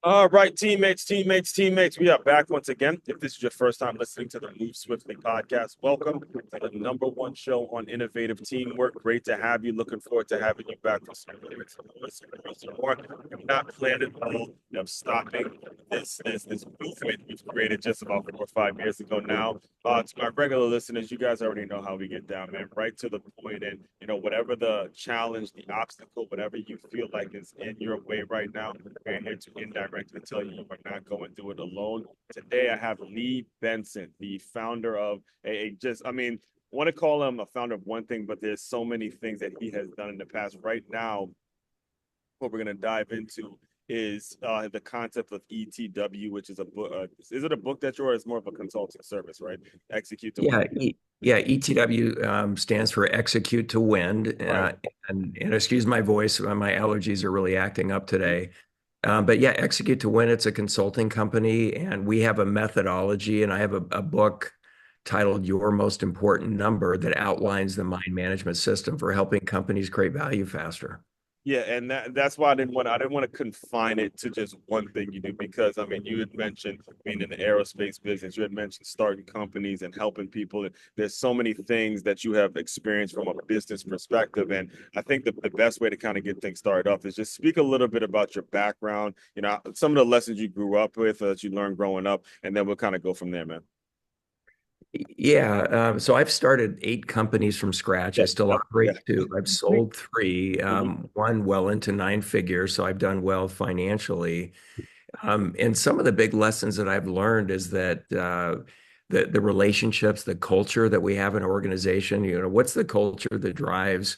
All right, teammates. We are back once again. If this is your first time listening to the Move Swiftly podcast, welcome to the number one show on innovative teamwork. Great to have you. Looking forward to having you back for some more. We're not planning on stopping this movement we've created just about 4 or 5 years ago now. To my regular listeners, you guys already know how we get down, man. Right to the point, and whatever the challenge, the obstacle, whatever you feel like is in your way right now, we're here to indirectly tell you you are not going through it alone. Today, I have Lee Benson, the founder of want to call him a founder of one thing, but there's so many things that he has done in the past. Right now, what we're going to dive into is the concept of ETW, which is a book. Is it a book that you're? It's more of a consulting service, right? Execute to win. Yeah, ETW stands for Execute to Win. Right. And excuse my voice, my allergies are really acting up today. But yeah, Execute to Win, it's a consulting company, and we have a methodology, and I have a book titled Your Most Important Number that outlines the mind management system for helping companies create value faster. Yeah, and that's why I didn't want to confine it to just one thing you do, because you had mentioned being in the aerospace business, you had mentioned starting companies and helping people. And there's so many things that you have experienced from a business perspective. And I think the best way to kind of get things started off is just speak a little bit about your background, some of the lessons you grew up with, that you learned growing up, and then we'll kind of go from there, man. Yeah, so I've started 8 companies from scratch. I Yep, still yep, yeah. operate two. I've sold three, Mhm. one well into 9 figures, so I've done well financially. And some of the big lessons that I've learned is that the relationships, the culture that we have in an organization, what's the culture that drives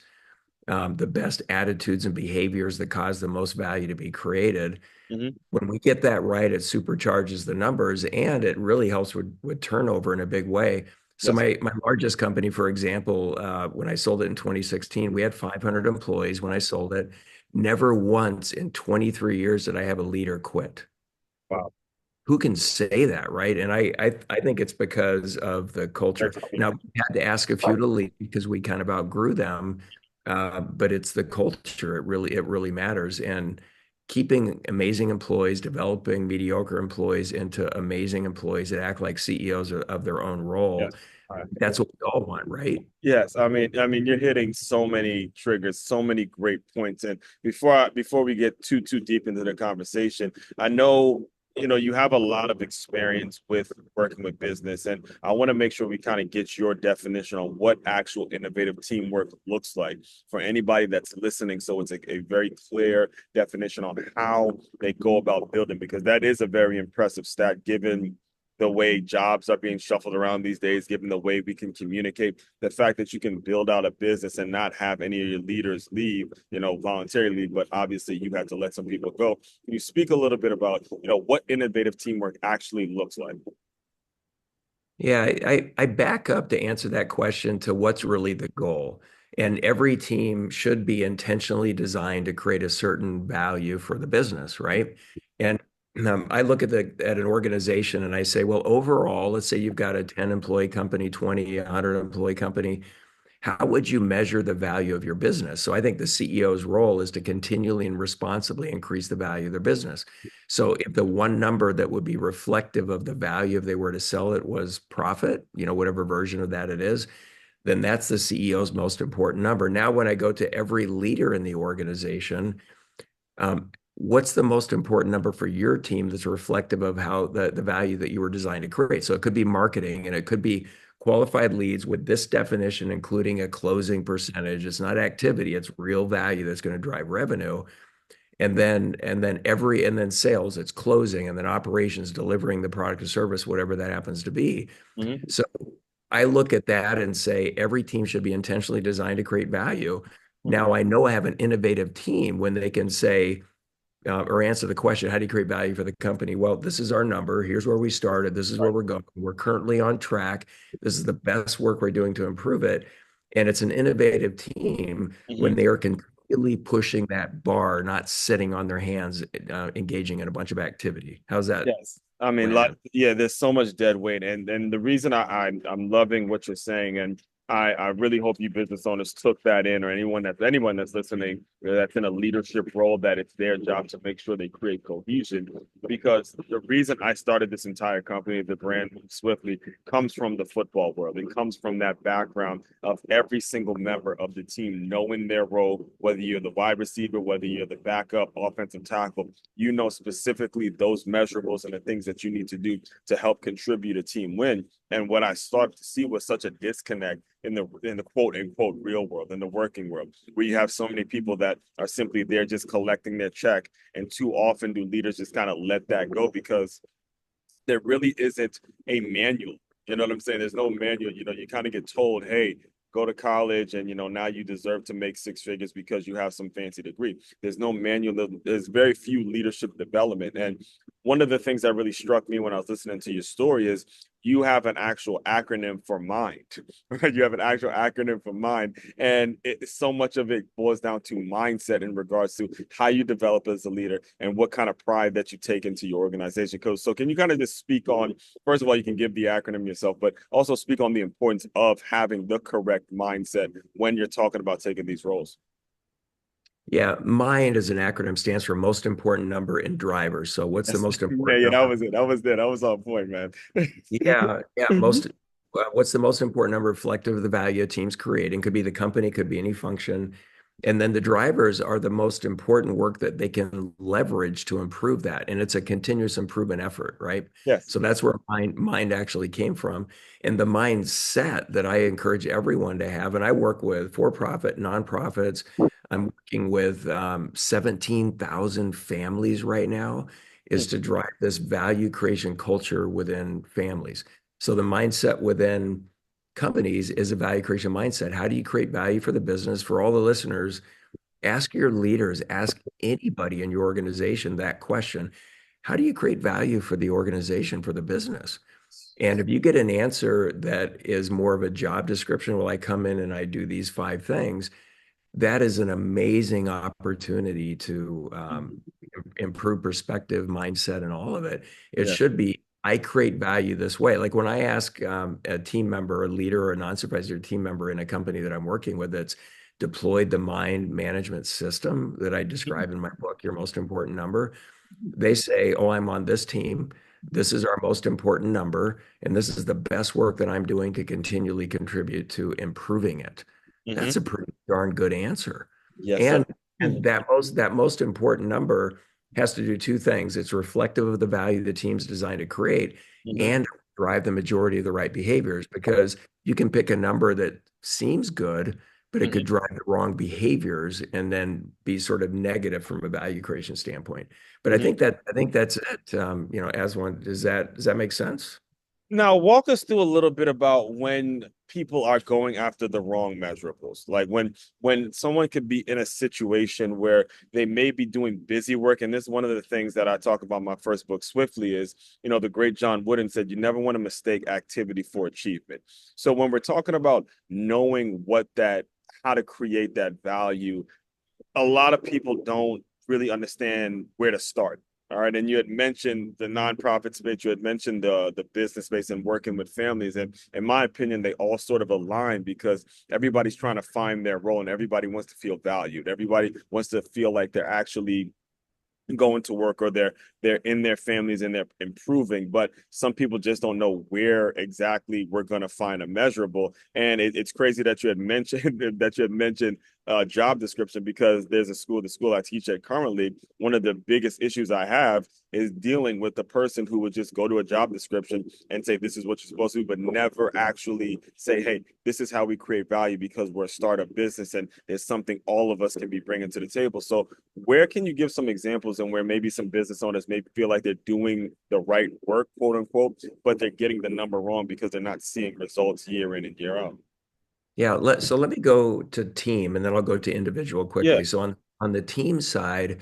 the best attitudes and behaviors that cause the most value to be created? Mhm. When we get that right, it supercharges the numbers and it really helps with turnover in a big way. So Yes. my largest company, for example, when I sold it in 2016, we had 500 employees when I sold it. Never once in 23 years did I have a leader quit. Wow. Who can say that, right? And I think it's because of the culture. That's Now, we had to ask a few to leave because we kind of outgrew them, but it's the culture. It really matters. And keeping amazing employees, developing mediocre employees into amazing employees that act like CEOs of their own role. yes. All right. That's what we all want, right? Yes, you're hitting so many triggers, so many great points. And before we get too deep into the conversation, I know you have a lot of experience with working with business, and I want to make sure we kind of get your definition on what actual innovative teamwork looks like for anybody that's listening. So it's a very clear definition on how they go about building, because that is a very impressive stat given the way jobs are being shuffled around these days, given the way we can communicate, the fact that you can build out a business and not have any of your leaders leave, voluntarily, but obviously you had to let some people go. Can you speak a little bit about, what innovative teamwork actually looks like? Yeah, I back up to answer that question to what's really the goal. And every team should be intentionally designed to create a certain value for the business, right? And I look at an organization and I say, well, overall, let's say you've got a 10 employee company, 20, 100 employee company. How would you measure the value of your business? So I think the CEO's role is to continually and responsibly increase the value of their business. So if the one number that would be reflective of the value if they were to sell it was profit, whatever version of that it is, then that's the CEO's most important number. Now, when I go to every leader in the organization, what's the most important number for your team that's reflective of how the value that you were designed to create? So it could be marketing and it could be qualified leads with this definition, including a closing percentage. It's not activity, it's real value that's going to drive revenue. And then sales, it's closing, and then operations delivering the product or service, whatever that happens to be. Mm-hmm. So I look at that and say every team should be intentionally designed to create value. Now I know I have an innovative team when they can say, or answer the question, how do you create value for the company? Well, this is our number. Here's where we started. This is where Right. we're going. We're currently on track. This is the best work we're doing to improve it. And it's an innovative team when Mm-hmm. they are continually pushing that bar, not sitting on their hands, engaging in a bunch of activity. How's that Yes. land? Yeah, there's so much dead weight. And the reason I'm loving what you're saying, and I really hope you business owners took that in, or anyone that's listening that's in a leadership role, that it's their job to make sure they create cohesion. Because the reason I started this entire company, the brand Move Swiftly, comes from the football world. It comes from that background of every single member of the team knowing their role, whether you're the wide receiver, whether you're the backup offensive tackle, you know specifically those measurables and the things that you need to do to help contribute a team win. And what I started to see was such a disconnect in the quote unquote real world, in the working world, where you have so many people that are simply there just collecting their check. And too often do leaders just kind of let that go because there really isn't a manual. You know what I'm saying? There's no manual. You kind of get told, hey, go to college and now you deserve to make six figures because you have some fancy degree. There's no manual. There's very few leadership development. And one of the things that really struck me when I was listening to your story is you have an actual acronym for mind. Right? You have an actual acronym for mind. And so much of it boils down to mindset in regards to how you develop as a leader and what kind of pride that you take into your organization. So can you kind of just speak on, first of all, you can give the acronym yourself, but also speak on the importance of having the correct mindset when you're talking about taking these roles? Yeah, MIND as an acronym stands for most important number in drivers. So what's the Yes. most Yeah, important yeah, that number? was it. That was it. That was on point, man. Yeah, Mhm. most what's the most important number reflective of the value a team's creating? Could be the company, could be any function. And then the drivers are the most important work that they can leverage to improve that. And it's a continuous improvement effort, right? Yes. So that's where mind actually came from. And the mindset that I encourage everyone to have, and I work with for-profit, nonprofits. I'm working with 17,000 families right now, is to drive this value creation culture within families. So the mindset within companies is a value creation mindset. How do you create value for the business? For all the listeners, ask your leaders, ask anybody in your organization that question. How do you create value for the organization, for the business? And if you get an answer that is more of a job description, well, I come in and I do these five things, that is an amazing opportunity to improve perspective, mindset, and all of it. It Yeah. should be, I create value this way. Like when I ask a team member, a leader, or a non-supervisor team member in a company that I'm working with that's deployed the mind management system that I describe in my book, Your Most Important Number, they say, oh, I'm on this team. This is our most important number, and this is the best work that I'm doing to continually contribute to improving it. That's a Hmm. pretty darn good answer. Yes, sir. And and that most important number has to do two things. It's reflective of the value the team's designed to create Hmm. and drive the majority of the right behaviors, because you can pick a number that seems good, but it could Hmm. drive the wrong behaviors and then be sort of negative from a value creation standpoint. But I Hmm. think that's it. As one, does that make sense? Now, walk us through a little bit about when people are going after the wrong measurables. Like when someone could be in a situation where they may be doing busy work. And this is one of the things that I talk about in my first book, Swiftly, is, the great John Wooden said, you never want to mistake activity for achievement. So when we're talking about knowing how to create that value, a lot of people don't really understand where to start. All right. And you had mentioned the nonprofit space, you had mentioned the business space and working with families. And in my opinion, they all sort of align because everybody's trying to find their role and everybody wants to feel valued. Everybody wants to feel like they're actually going to work, or they're in their families and they're improving. But some people just don't know where exactly we're going to find a measurable. And it's crazy that you had mentioned job description, because there's the school I teach at currently, one of the biggest issues I have is dealing with the person who would just go to a job description and say this is what you're supposed to do, but never actually say, hey, this is how we create value because we're a startup business and there's something all of us can be bringing to the table. So where can you give some examples and where maybe some business owners may feel like they're doing the right work, quote unquote, but they're getting the number wrong because they're not seeing results year in and year out? Yeah, let me go to team and then I'll go to individual Yeah. quickly. So on the team side,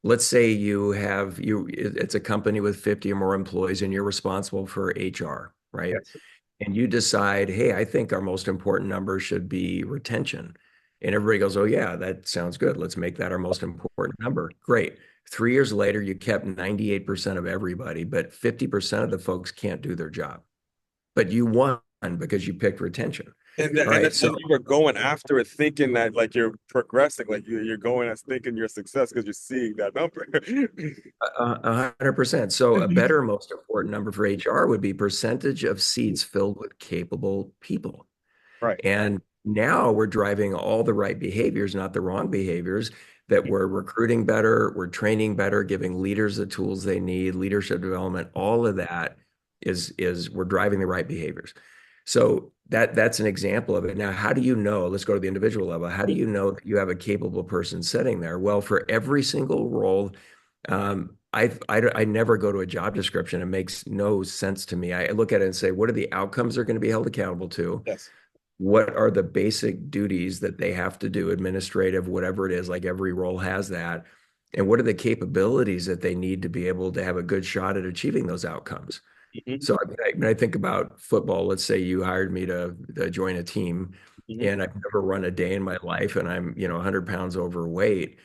let's say it's a company with 50 or more employees and you're responsible for HR, right? Yes. And you decide, hey, I think our most important number should be retention. And everybody goes, oh yeah, that sounds good. Let's make that our most important number. Great. 3 years later, you kept 98% of everybody, but 50% of the folks can't do their job. But you won because you picked retention. And Right. then you were going after it thinking that like you're progressing, like you're going as thinking you're success because you're seeing that number. 100%. So a better, most important number for HR would be percentage of seats filled with capable people. Right. And now we're driving all the right behaviors, not the wrong behaviors, that we're recruiting better, we're training better, giving leaders the tools they need, leadership development, all of that is we're driving the right behaviors. So that's an example of it. Now, how do you know? Let's go to the individual level. How do you know that you have a capable person sitting there? Well, for every single role, I never go to a job description. It makes no sense to me. I look at it and say, what are the outcomes they're going to be held accountable to? Yes. What are the basic duties that they have to do, administrative, whatever it is, like every role has that. And what are the capabilities that they need to be able to have a good shot at achieving those outcomes? Hmm. So when I think about football, let's say you hired me to join a team Hmm. and I've never run a day in my life and I'm, 100 pounds overweight.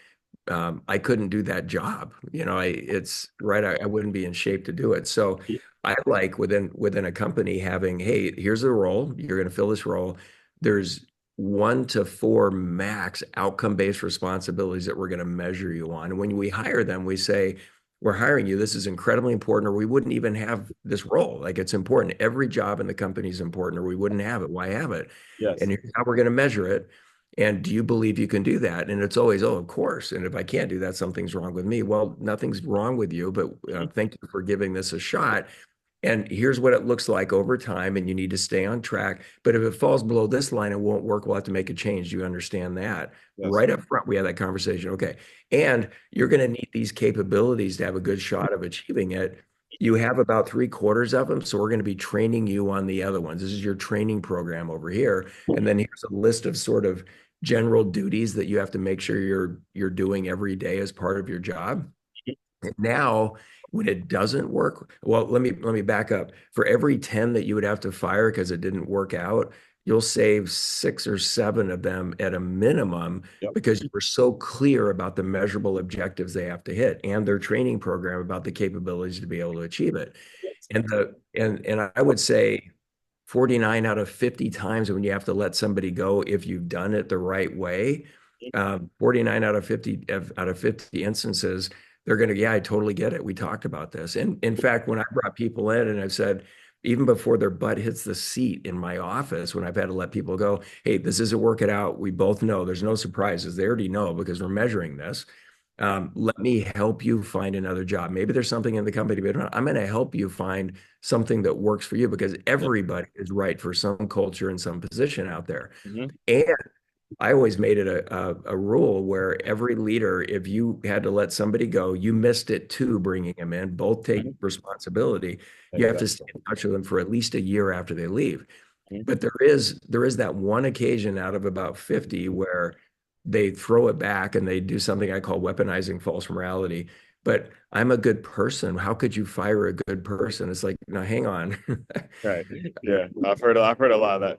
I couldn't do that job. It's right. I wouldn't be in shape to do it. So I like within a company having, hey, here's a role. You're going to fill this role. There's 1 to 4 max outcome-based responsibilities that we're going to measure you on. And when we hire them, we say, we're hiring you. This is incredibly important, or we wouldn't even have this role. Like it's important. Every job in the company is important, or we wouldn't have it. Why have it? Yes. And here's how we're going to measure it. And do you believe you can do that? And it's always, oh, of course. And if I can't do that, something's wrong with me. Well, nothing's wrong with you, but Hmm. thank you for giving this a shot. And here's what it looks like over time, and you need to stay on track. But if it falls below this line, it won't work. We'll have to make a change. Do you understand that? Yes. Right up front, we had that conversation. Okay. And you're going to need these capabilities to have a good shot of achieving it. You have about 3/4 of them. So we're going to be training you on the other ones. This is your training program over here. And then here's a list of sort of general duties that you have to make sure you're doing every day as part of your job. And now, when it doesn't work, well, let me back up. For every 10 that you would have to fire because it didn't work out, you'll save 6 or 7 of them at a minimum Yep. because you were so clear about the measurable objectives they have to hit and their training program about the capabilities to be able to achieve it. Yes. And I would say 49 out of 50 times when you have to let somebody go, if you've done it the right way, 49 out of 50 instances, they're going to, yeah, I totally get it. We talked about this. And in fact, when I brought people in and I've said, even before their butt hits the seat in my office, when I've had to let people go, hey, this isn't working out. We both know there's no surprises. They already know because we're measuring this. Let me help you find another job. Maybe there's something in the company, but I'm going to help you find something that works for you because Yep. everybody is right for some culture and some position out there. Hmm. And I always made it a rule where every leader, if you had to let somebody go, you missed it too, bringing them in, both take Hmm. responsibility. You have to Exactly. stay in touch with them for at least a year after they leave. Hmm. But there is that one occasion out of about 50 where they throw it back and they do something I call weaponizing false morality. But I'm a good person. How could you fire a good person? It's like, no, hang on. Right. Yeah. I've heard a lot of that.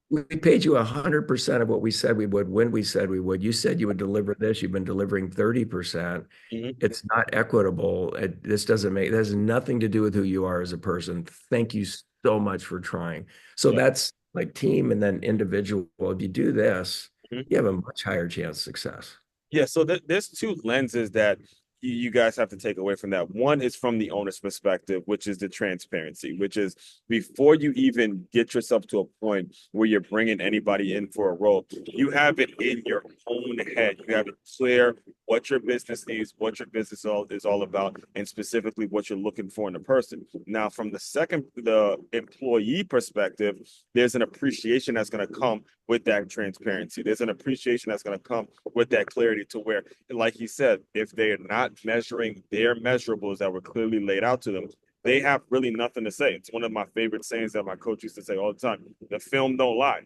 We paid you 100% of what we said we would when we said we would. You said you would deliver this. You've been delivering 30%. Hmm. It's not equitable. This doesn't make, it has nothing to do with who you are as a person. Thank you so much for trying. So Yeah. that's like team and then individual. If you do this, Mhm. you have a much higher chance of success. Yeah, so there's two lenses that you guys have to take away from that. One is from the owner's perspective, which is the transparency, which is before you even get yourself to a point where you're bringing anybody in for a role, you have it in your own head. You have it clear what your business needs, what your business is all about, and specifically what you're looking for in a person. Now, from the employee perspective, there's an appreciation that's going to come with that transparency. There's an appreciation that's going to come with that clarity to where, like he said, if they're not measuring their measurables that were clearly laid out to them, they have really nothing to say. It's one of my favorite sayings that my coach used to say all the time. The film don't lie.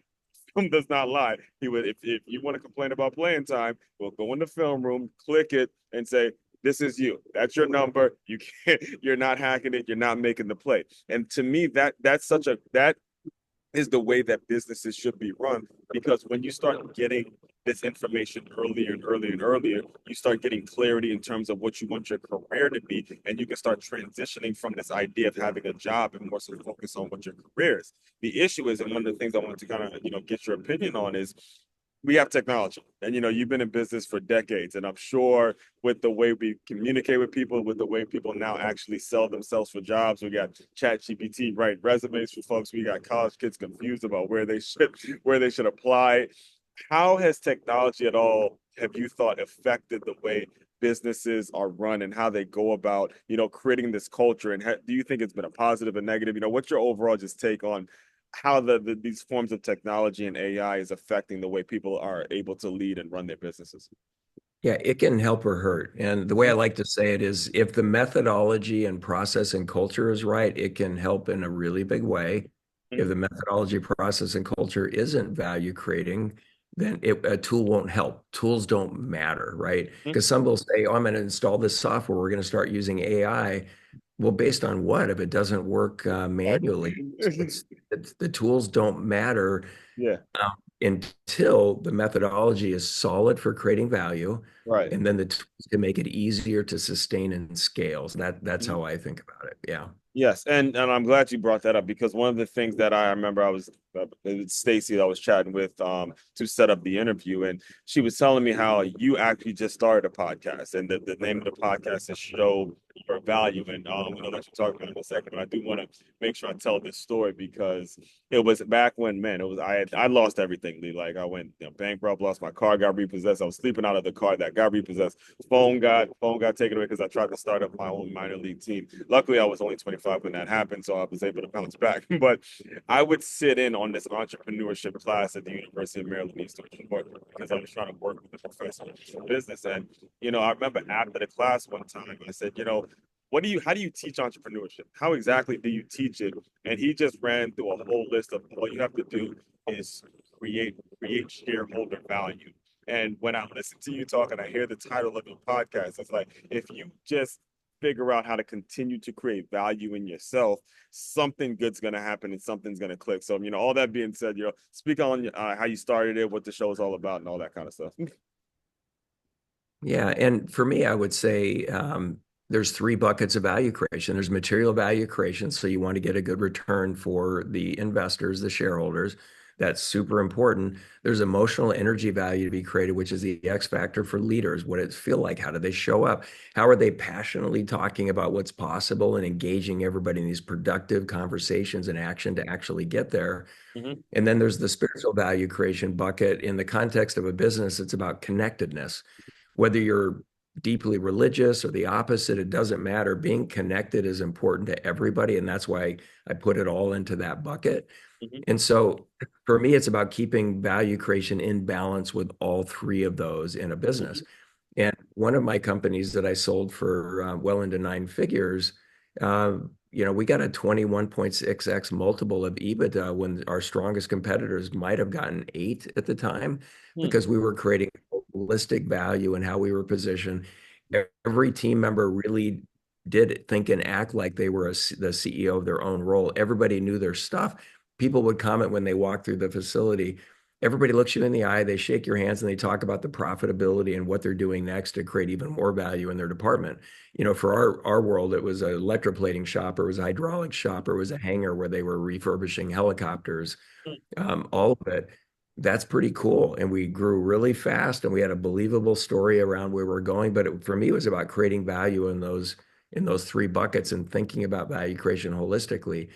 Film does not lie. He would, if you want to complain about playing time, we'll go in the film room, click it, and say, this is you. That's your number. You can't, you're not hacking it, you're not making the play. And to me, that is the way that businesses should be run, because when you start getting this information earlier and earlier and earlier, you start getting clarity in terms of what you want your career to be, and you can start transitioning from this idea of having a job and more so focus on what your career is. The issue is, and one of the things I want to kind of get your opinion on is we have technology, and you've been in business for decades, and I'm sure with the way we communicate with people, with the way people now actually sell themselves for jobs, we got chat gpt write resumes for folks, we got college kids confused about where they should apply. How has technology at all, have you thought, affected the way businesses are run and how they go about creating this culture, and do you think it's been a positive and negative? What's your overall just take on how these forms of technology and AI is affecting the way people are able to lead and run their businesses? Yeah, it can help or hurt. And the way I Mhm. like to say it is if the methodology and process and culture is right, it can help in a really big way. If Mhm. the methodology, process, and culture isn't value creating, then a tool won't help. Tools don't matter, right? Mhm. Because some will say, oh, I'm going to install this software. We're going to start using AI. Well, based on what? If it doesn't work manually, the tools don't matter Yeah, um, until the methodology is solid for creating value, right. and then the tools can make it easier to sustain and scale. So that's how I think about it. Yeah. Yes, and I'm glad you brought that up, because one of the things that I remember, I was Stacy that I was chatting with to set up the interview, and she was telling me how you actually just started a podcast, and the name of the podcast is Show Your Value. And I'm gonna let you talk about it in a second, but I do want to make sure I tell this story because it was back when, man, it was I lost everything, Lee. Like I went bankrupt, lost my car, got repossessed. I was sleeping out of the car that got repossessed. Phone got taken away because I tried to start up my own minor league team. Luckily, I was only 25 when that happened, so I was able to bounce back. But I would sit in on this entrepreneurship class at the University of Maryland, Eastern Shore, because I was trying to work with the professor in business. And I remember after the class one time, I said, how do you teach entrepreneurship? How exactly do you teach it? And he just ran through a whole list of all you have to do is create shareholder value. And when I listen to you talk and I hear the title of your podcast, it's like if you just figure out how to continue to create value in yourself, something good's going to happen and something's going to click. So, all that being said, speak on how you started it, what the show is all about, and all that kind of stuff. Yeah. And for me, I would say there's three buckets of value creation. There's material value creation. So you want to get a good return for the investors, the shareholders. That's super important. There's emotional energy value to be created, which is the X factor for leaders. What does it feel like? How do they show up? How are they passionately talking about what's possible and engaging everybody in these productive conversations and action to actually get there? Hmm. And then there's the spiritual value creation bucket. In the context of a business, it's about connectedness. Whether you're deeply religious or the opposite, it doesn't matter. Being connected is important to everybody. And that's why I put it all into that bucket. Hmm. And so for me, it's about keeping value creation in balance with all three of those in a business. And one of my companies that I sold for well into nine figures, uh, we got a 21.6x multiple of EBITDA when our strongest competitors might have gotten 8 at the time Hmm. because we were creating holistic value in how we were positioned. Every team member really did think and act like they were the CEO of their own role. Everybody knew their stuff. People would comment when they walked through the facility. Everybody looks you in the eye, they shake your hands, and they talk about the profitability and what they're doing next to create even more value in their department. For our world, it was an electroplating shop, or it was a hydraulic shop, or it was a hangar where they were refurbishing helicopters. All of it. That's pretty cool. And we grew really fast, and we had a believable story around where we're going. But for me, it was about creating value in those three buckets and thinking about value creation holistically.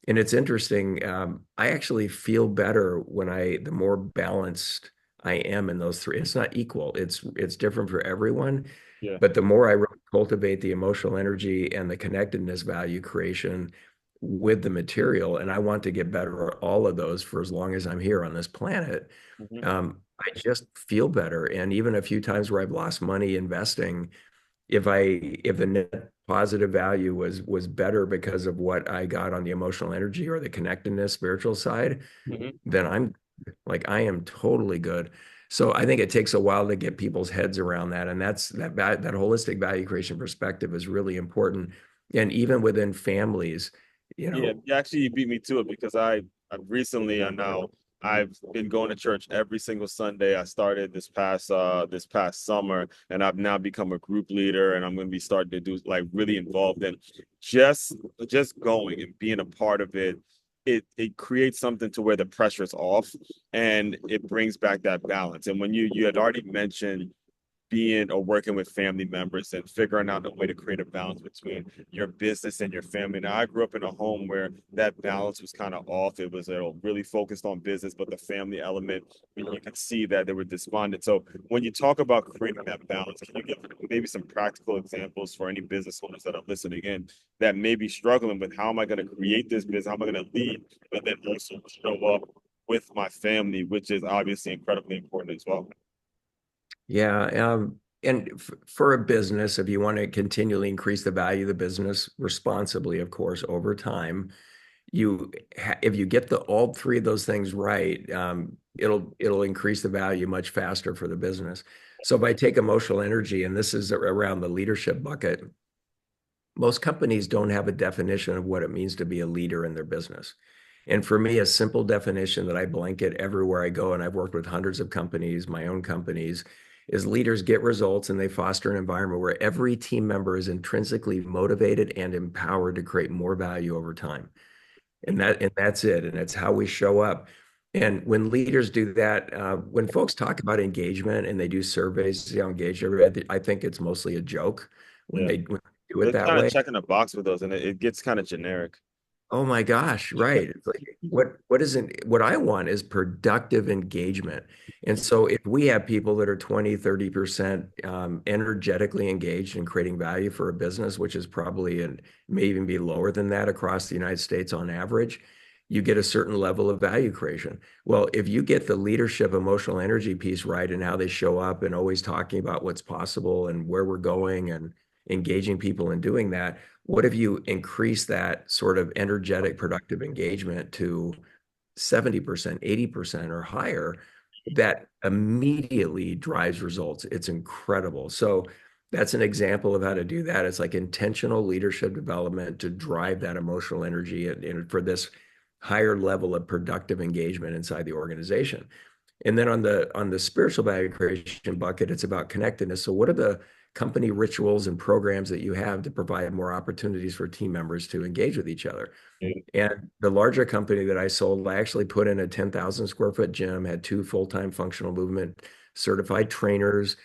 And it's interesting. I actually feel better the more balanced I am in those three. It's not equal. It's different for everyone. Yeah. But the more I really cultivate the emotional energy and the connectedness value creation with the material, and I want to get better at all of those for as long as I'm here on this planet, Hmm. I just feel better. And even a few times where I've lost money investing, if the net positive value was better because of what I got on the emotional energy or the connectedness spiritual side, Hmm. then I am totally good. So I think it takes a while to get people's heads around that, and that holistic value creation perspective is really important. And even within families, you Yeah, know, actually, you beat me to it because I recently now I've been going to church every single Sunday. I started this past summer, and I've now become a group leader, and I'm going to be starting to do like really involved in just just going and being a part of it. It creates something to where the pressure's off, and it brings back that balance. And when you had already mentioned being or working with family members and figuring out a way to create a balance between your business and your family. Now, I grew up in a home where that balance was kind of off. It was really focused on business, but the family element, you could see that they were despondent. So when you talk about creating that balance, can you give maybe some practical examples for any business owners that are listening in that may be struggling with how am I going to create this business? How am I going to lead, but then also show up with my family, which is obviously incredibly important as well. Yeah, and for a business, if you want to continually increase the value of the business responsibly, of course, over time, if you get the all three of those things right, it'll increase the value much faster for the business. So if I take emotional energy, and this is around the leadership bucket, most companies don't have a definition of what it means to be a leader in their business. And for me, a simple definition that I blanket everywhere I go, and I've worked with hundreds of companies, my own companies, is leaders get results and they foster an environment where every team member is intrinsically motivated and empowered to create more value over time. And that's it. And it's how we show up. And when leaders do that, when folks talk about engagement and they do surveys to see how engaged everybody, I think it's mostly a joke Yeah. when they do it They're that kind of way. checking a box with those, and it gets kind of generic. Oh my gosh, right. It's like what I want is productive engagement. And so if we have people that are 20, 30% energetically engaged in creating value for a business, which is probably and may even be lower than that across the United States on average, you get a certain level of value creation. Well, if you get the leadership emotional energy piece right and how they show up and always talking about what's possible and where we're going and engaging people in doing that, what if you increase that sort of energetic, productive engagement to 70%, 80% or higher? That immediately drives results. It's incredible. So that's an example of how to do that. It's like intentional leadership development to drive that emotional energy and for this higher level of productive engagement inside the organization. And then on the spiritual value creation bucket, it's about connectedness. So what are the company rituals and programs that you have to provide more opportunities for team members to engage with each other? Yeah. And the larger company that I sold, I actually put in a 10,000 square foot gym, had two full-time functional movement certified trainers.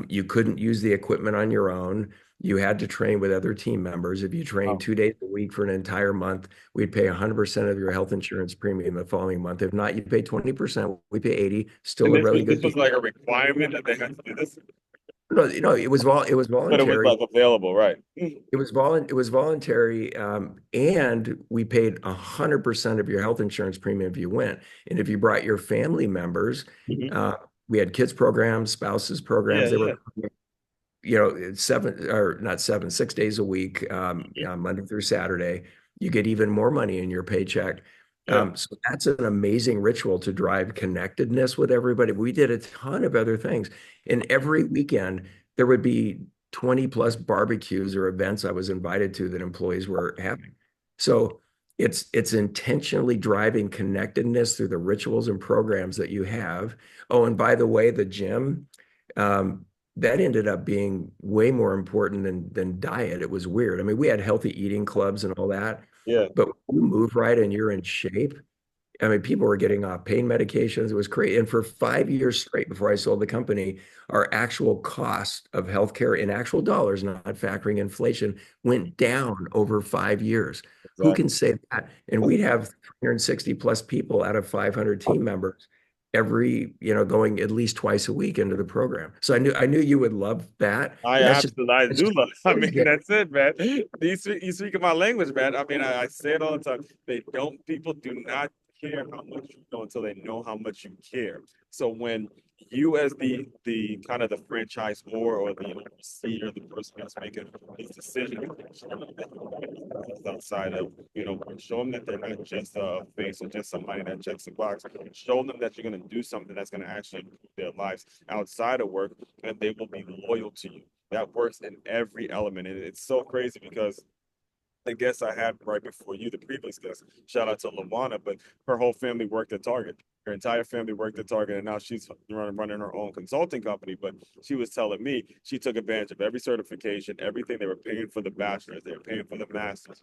You couldn't use the equipment on your own. You had to train with other team members. If you trained Wow. 2 days a week for an entire month, we'd pay 100% of your health insurance premium the following month. If not, you pay 20%. We pay 80. And Still a really this good was deal. like a requirement that they had to do this, No, it was but it was voluntary. like available, right? It was voluntary, and we paid 100% of your health insurance premium if you went. And if you brought your family members, Mhm. uh, we had kids programs, spouses Yeah, programs. They yeah. were, you know, seven or not seven, 6 days a week, Monday through Saturday. You get even more money in your paycheck. Yeah. So that's an amazing ritual to drive connectedness with everybody. We did a ton of other things. And every weekend, there would be 20 plus barbecues or events I was invited to that employees were having. So it's intentionally driving connectedness through the rituals and programs that you have. Oh, and by the way, the gym. Um, that ended up being way more important than diet. It was weird. I mean, we had healthy eating clubs and all that, Yeah. but when you move right and you're in shape, I mean, people were getting off pain medications. It was crazy. And for 5 years straight before I sold the company, our actual cost of healthcare in actual dollars, not factoring inflation, went down over 5 years. Who can Exactly. say that? And we'd have 360 plus people out of 500 team members going at least twice a week into the program. So I knew you would love that. I And that's just absolutely, I that's do just love. I one mean, example. that's it, man. You speak my language, man. I mean, I say it all the time. They don't. People do not care how much you know until they know how much you care. So when you, as the kind of the franchise or the overseer, the person that's making these decisions, outside of show them that they're not just a face or just somebody that checks the box. Show them that you're going to do something that's going to actually improve their lives outside of work, and they will be loyal to you. That works in every element. And it's so crazy because the guest I had right before you, the previous guest, shout out to Lawana, but her whole family worked at Target. Her entire family worked at Target, and now she's running her own consulting company. But she was telling me she took advantage of every certification, everything. They were paying for the bachelor's, they were paying for the master's,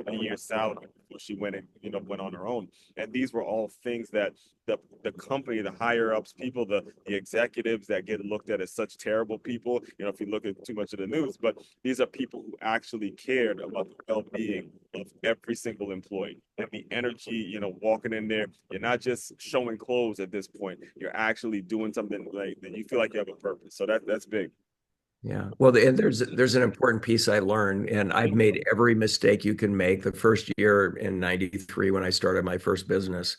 a year's salary before she went and went on her own. And these were all things that the company, the higher ups, people, the executives that get looked at as such terrible people. If you look at too much of the news, but these are people who actually cared about the well-being of every single employee and the energy. Walking in there, you're not just showing clothes at this point. You're actually doing something like that you feel like you have a purpose. So that's big. Yeah. Well, and there's an important piece I learned, and I've made every mistake you can make. The first year in '93, when I started my first business,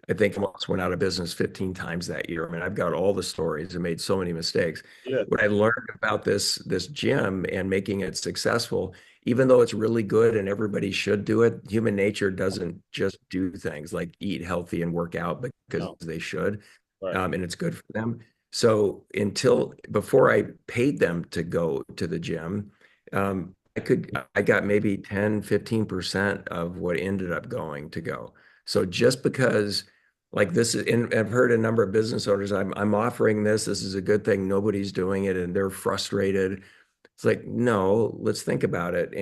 I think I almost went out of business 15 times that year. I mean, I've got all the stories and made so many mistakes. Yeah. What I learned about this gym and making it successful, even though it's really good and everybody should do it, human nature doesn't just do things like eat healthy and work out because No. they should, Right. and it's good for them. So until before I paid them to go to the gym, I got maybe 10, 15% of what ended up going to go. So just because like this is, and I've heard a number of business owners, I'm offering this, this is a good thing, nobody's doing it, and they're frustrated. It's like, no, let's think about it.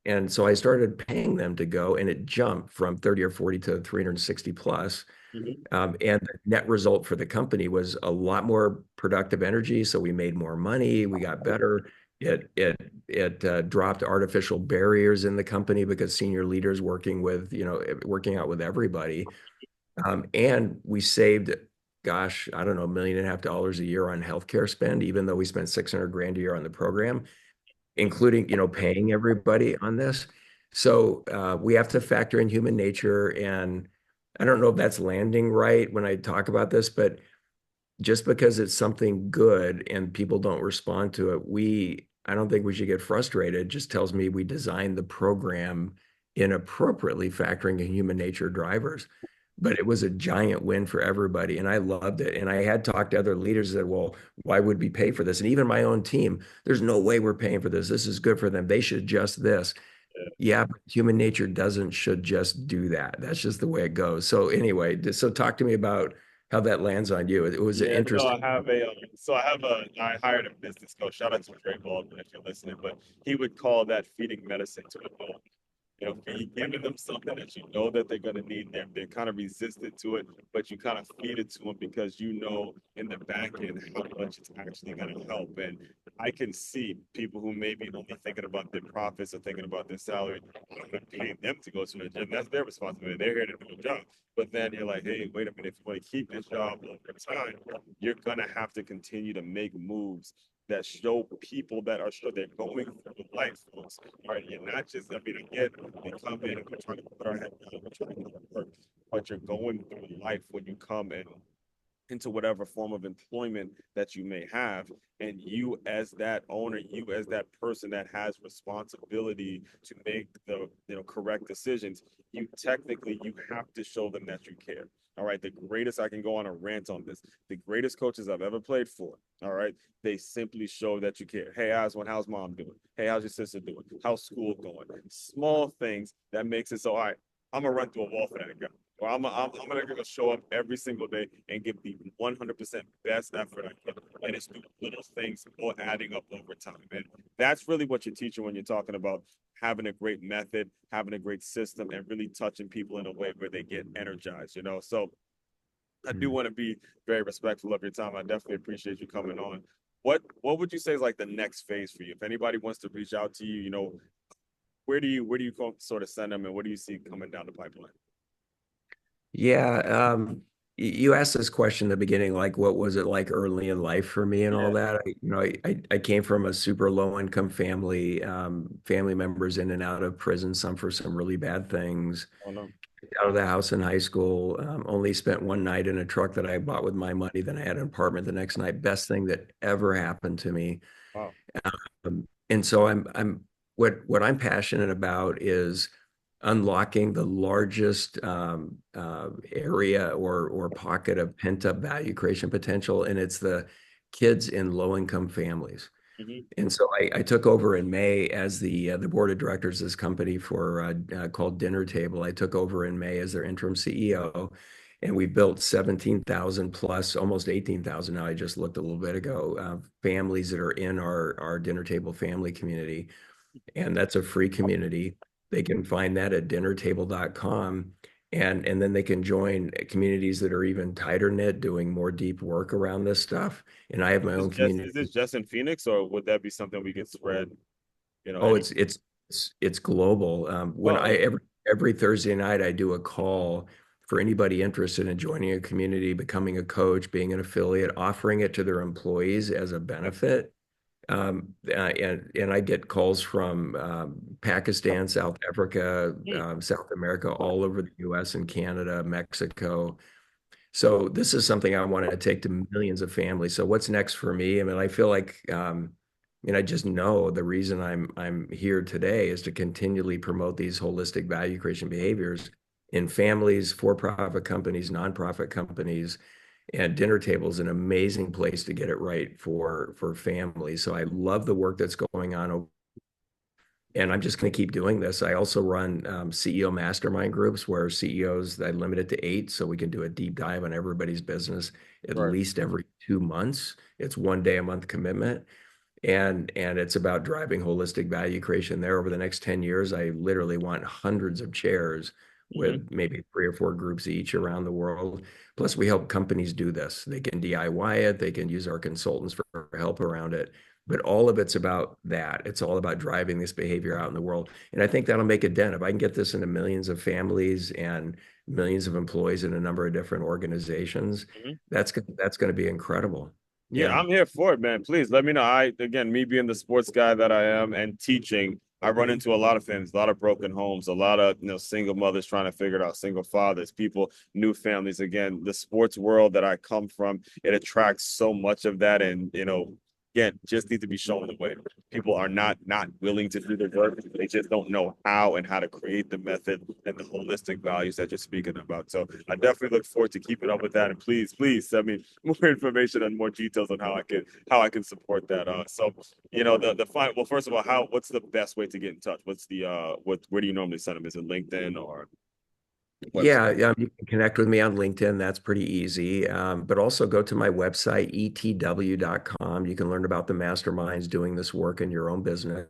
And so I started paying them to go, and it jumped from 30 or 40 to 360 plus. Mm-hmm. And the net result for the company was a lot more productive energy. So we made more money, we got better. It dropped artificial barriers in the company because senior leaders working out with everybody. And we saved, gosh, I don't know, $1.5 million a year on healthcare spend, even though we spent 600 grand a year on the program, including, paying everybody on this. So we have to factor in human nature. And I don't know if that's landing right when I talk about this, but just because it's something good and people don't respond to it, I don't think we should get frustrated. It just tells me we designed the program inappropriately, factoring in human nature drivers. But it was a giant win for everybody, and I loved it. And I had talked to other leaders that, well, why would we pay for this? And even my own team, there's no way we're paying for this. This is good for them. They should adjust this. Yeah, but human nature doesn't should just do that. That's just the way it goes. So anyway, so talk to me about how that lands on you. It was an Yeah, no, interesting. I hired a business coach. Shout out to Trey Baldwin if you're listening, but he would call that feeding medicine to a dog. Giving them something that you know that they're going to need. They're kind of resistant to it, but you kind of feed it to them because you know in the back end how much it's actually going to help. And I can see people who may be only thinking about their profits or thinking about their salary. I'm going to pay them to go to the gym. That's their responsibility. They're here to do a job. But then you're like, hey, wait a minute. If you want to keep this job over time, you're going to have to continue to make moves that show people that are sure they're going through life, folks. All right, you're not just, I mean, again, we come in and we're trying to put our head down, we're trying to work, but you're going through life when you come in into whatever form of employment that you may have, and you as that owner, you as that person that has responsibility to make the correct decisions, you have to show them that you care. All right, the greatest, I can go on a rant on this, the greatest coaches I've ever played for, all right, they simply show that you care. Hey, how's mom doing? Hey, how's your sister doing? How's school going? Small things that makes it so, all right, I'm gonna run through a wall for that guy. Well, I'm gonna show up every single day and give the 100% best effort I can. And it's through little things all adding up over time. And that's really what you're teaching when you're talking about having a great method, having a great system, and really touching people in a way where they get energized. So I do want to be very respectful of your time. I definitely appreciate you coming on. What would you say is like the next phase for you? If anybody wants to reach out to you, where do you sort of send them, and what do you see coming down the pipeline? Yeah, you asked this question in the beginning, like what was it like early in life for me and all Yeah. that. I came from a super low income family, family members in and out of prison, some for some really bad things. Oh no. Out of the house in high school, only spent one night in a truck that I bought with my money. Then I had an apartment the next night. Best thing that ever happened to me. Wow. And so I'm what I'm passionate about is unlocking the largest area or pocket of pent-up value creation potential, and it's the kids in low-income families. Hmm. And so I took over in May as the board of directors of this company called Dinner Table. I took over in May as their interim CEO, And we built 17,000 plus, almost 18,000 now. I just looked a little bit ago, families that are in our dinner table family community. And that's a free community. They can find that at dinnertable.com. And then they can join communities that are even tighter knit, doing more deep work around this stuff. And I have my own Is community. this just in Phoenix, or would that be something we could spread, Oh, any? it's global. When Oh, I okay. every Thursday night I do a call for anybody interested in joining a community, becoming a coach, being an affiliate, offering it to their employees as a benefit. And I get calls from Pakistan, South Africa, Hmm. South America, all over the U.S. and Canada, Mexico. So this is something I want to take to millions of families. So what's next for me? I mean, I feel like, I just know the reason I'm here today is to continually promote these holistic value creation behaviors in families, for-profit companies, nonprofit companies, and dinner table is an amazing place to get it right for families. So I love the work that's going on, and I'm just going to keep doing this. I also run CEO mastermind groups where CEOs, I limit it to 8 so we can do a deep dive on everybody's business at Right. least every 2 months. It's 1 day a month commitment. And it's about driving holistic value creation there over the next 10 years. I literally want hundreds of chairs Hmm. with maybe 3 or 4 groups each around the world. Plus, we help companies do this. They can DIY it, they can use our consultants for help around it. But all of it's about that. It's all about driving this behavior out in the world. And I think that'll make a dent. If I can get this into millions of families and millions of employees in a number of different organizations, Hmm. that's going to be incredible. Yeah, Yeah. I'm here for it, man. Please let me know. Again, me being the sports guy that I am and teaching, I run into a lot of things, a lot of broken homes, a lot of, single mothers trying to figure it out, single fathers, people, new families. Again, the sports world that I come from, it attracts so much of that. And, again, just need to be shown the way. People are not willing to do the work. They just don't know how and how to create the method and the holistic values that you're speaking about. So I definitely look forward to keeping up with that. And please send me more information and more details on how I can support that. So the fine. Well, first of all, what's the best way to get in touch? What's the where do you normally send them? Is it LinkedIn or website? Yeah, you can connect with me on LinkedIn. That's pretty easy. But also go to my website, etw.com. You can learn about the masterminds doing this work in your own business.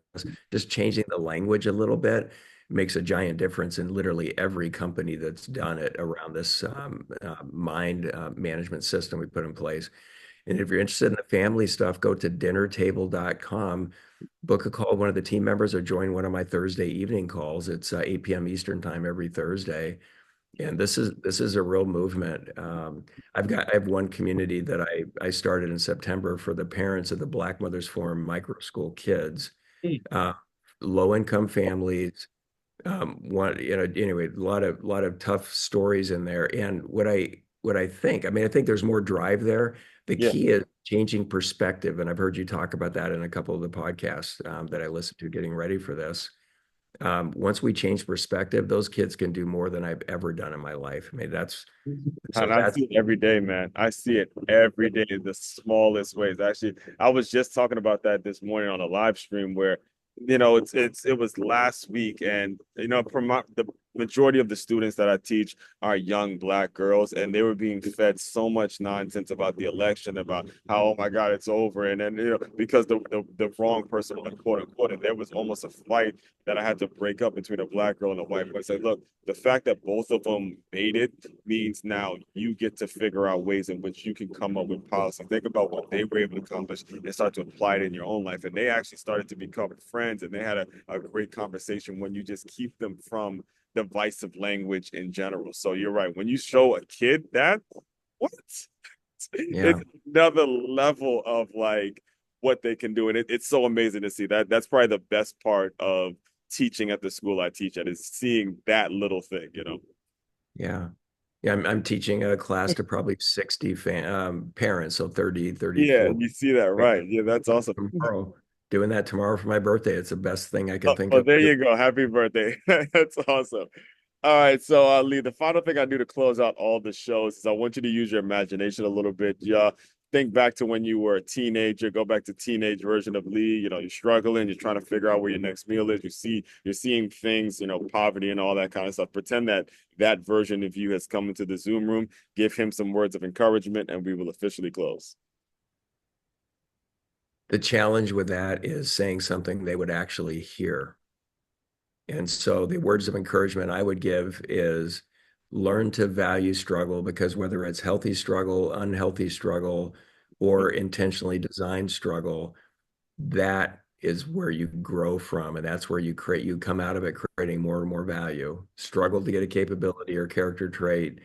Just changing the language a little bit makes a giant difference in literally every company that's done it around this mind management system we put in place. And if you're interested in the family stuff, go to dinnertable.com, book a call with one of the team members, or join one of my Thursday evening calls. It's 8 p.m. Eastern time every Thursday. And this is a real movement. I have one community that I started in September for the parents of the Black Mothers Forum micro school kids, uh, low income families. Anyway, a lot of tough stories in there. And what I think, I mean, I think there's more drive there. The Yeah. key is changing perspective, and I've heard you talk about that in a couple of the podcasts that I listened to getting ready for this. Once we change perspective, those kids can do more than I've ever done in my life. I mean, that's so And I that's see it every day, man. I see it every day in the smallest ways. Actually, I was just talking about that this morning on a live stream where, it was last week, and from the majority of the students that I teach are young Black girls, and they were being fed so much nonsense about the election, about how, oh my God, it's over, and then because the wrong person, quote unquote, and there was almost a fight that I had to break up between a Black girl and a white boy. Say, look, the fact that both of them made it means now you get to figure out ways in which you can come up with policy. Think about what they were able to accomplish and start to apply it in your own life. And they actually started to become friends, and they had a great conversation when you just keep them from divisive language in general. So you're right. When you show a kid that, what? yeah, It's another level of like what they can do. And it's so amazing to see that. That's probably the best part of teaching at the school I teach at, is seeing that little thing. yeah. Yeah, I'm teaching a class to probably 60 parents, so 30, Yeah, 34 you see that, right. Yeah, that's awesome. tomorrow. Doing that tomorrow for my birthday. It's the best thing I can Oh, think oh, of. there you go. Happy birthday. That's awesome. All right, so Lee, the final thing I do to close out all the shows is I want you to use your imagination a little bit. Yeah, think back to when you were a teenager, go back to teenage version of Lee, you're struggling, you're trying to figure out where your next meal is. You're seeing things, poverty and all that kind of stuff. Pretend that that version of you has come into the Zoom room, give him some words of encouragement, and we will officially close. The challenge with that is saying something they would actually hear. And so the words of encouragement I would give is learn to value struggle, because whether it's healthy struggle, unhealthy struggle, or intentionally designed struggle, that is where you grow from. And that's where you come out of it creating more and more value. Struggle to get a capability or character trait,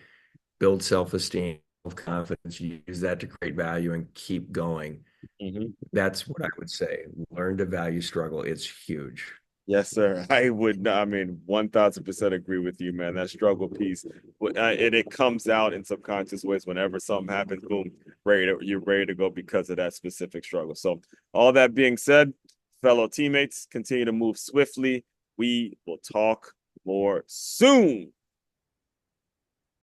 build self-esteem, self-confidence, use that to create value and keep going. Mm-hmm. That's what I would say. Learn to value struggle. It's huge. Yes, sir. I would, I mean, 1000% agree with you, man. That struggle piece, it comes out in subconscious ways whenever something happens, boom, you're ready to go because of that specific struggle. So, all that being said, fellow teammates, continue to move swiftly. We will talk more soon.